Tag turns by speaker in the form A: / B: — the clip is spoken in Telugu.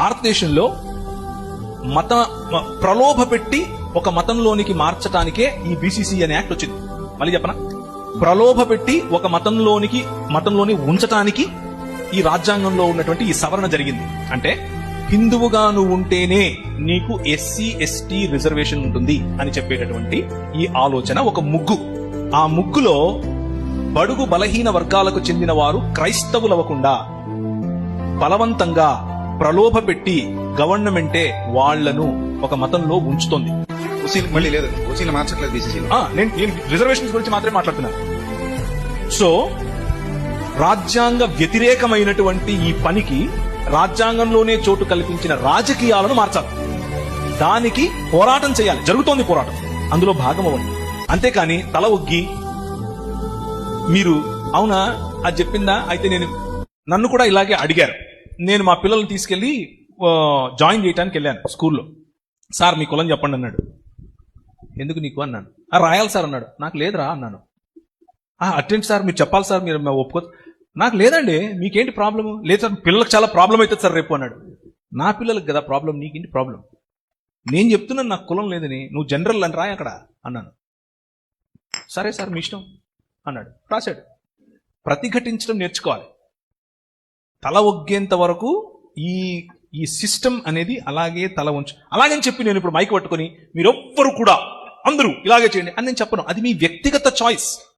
A: భారతదేశంలో మత ప్రలోభ పెట్టి ఒక మతంలోనికి మార్చడానికే ఈ బీసీసీ అనే యాక్ట్ వచ్చింది. మళ్ళీ చెప్పనా, ప్రలోభ పెట్టి ఒక మతంలోని ఉంచటానికి ఈ రాజ్యాంగంలో ఉన్నటువంటి ఈ సవరణ జరిగింది. అంటే హిందువుగా నువ్వు ఉంటేనే నీకు ఎస్సీ ఎస్టీ రిజర్వేషన్ ఉంటుంది అని చెప్పేటటువంటి ఈ ఆలోచన ఒక ముగ్గు. ఆ ముగ్గులో బడుగు బలహీన వర్గాలకు చెందిన వారు క్రైస్తవులవ్వకుండా బలవంతంగా ప్రలోభ పెట్టి గవర్నమెంటే వాళ్లను ఒక మతంలో ఉంచుతోంది.
B: మళ్ళీ లేదు, ఓసీలు మార్చట్లేదు బీసీసీలో.
A: నేను రిజర్వేషన్స్ గురించి మాత్రమే మాట్లాడుతున్నాను. సో రాజ్యాంగ వ్యతిరేకమైనటువంటి ఈ పనికి రాజ్యాంగంలోనే చోటు కల్పించిన రాజకీయాలను మార్చాలి. దానికి పోరాటం చేయాలి. జరుగుతోంది పోరాటం, అందులో భాగమవ్వండి. అంతేకాని తల ఒగ్గి మీరు అవునా అది చెప్పిందా అయితే నన్ను కూడా ఇలాగే అడిగారు. నేను మా పిల్లల్ని తీసుకెళ్లి జాయిన్ చేయడానికి వెళ్ళాను స్కూల్లో. సార్ మీ కులం చెప్పండి అన్నాడు. ఎందుకు నీకు అన్నాను. రాయాలి సార్ అన్నాడు. నాకు లేదురా అన్నాను. అటెండ్ సార్ మీరు చెప్పాలి సార్, మీరు ఒప్పుకో. నాకు లేదండి, మీకేంటి ప్రాబ్లము? లేదు సార్ పిల్లలకు చాలా ప్రాబ్లం అవుతుంది సార్ రేపు అన్నాడు. నా పిల్లలకు కదా ప్రాబ్లం, నీకేంటి ప్రాబ్లం? నేను చెప్తున్నాను నాకు కులం లేదని, నువ్వు జనరల్ అని రాయి అక్కడ అన్నాను. సరే సార్ మీ ఇష్టం అన్నాడు, రాశాడు. ప్రతిఘటించడం నేర్చుకోవాలి. తల ఒగ్గేంత వరకు ఈ సిస్టమ్ అనేది అలాగే తల ఉంచు. అలాగని చెప్పి నేను ఇప్పుడు మైక్ పట్టుకొని మీరొవ్వరు కూడా అందరూ ఇలాగే చేయండి అని నేను చెప్పను. అది మీ వ్యక్తిగత చాయిస్.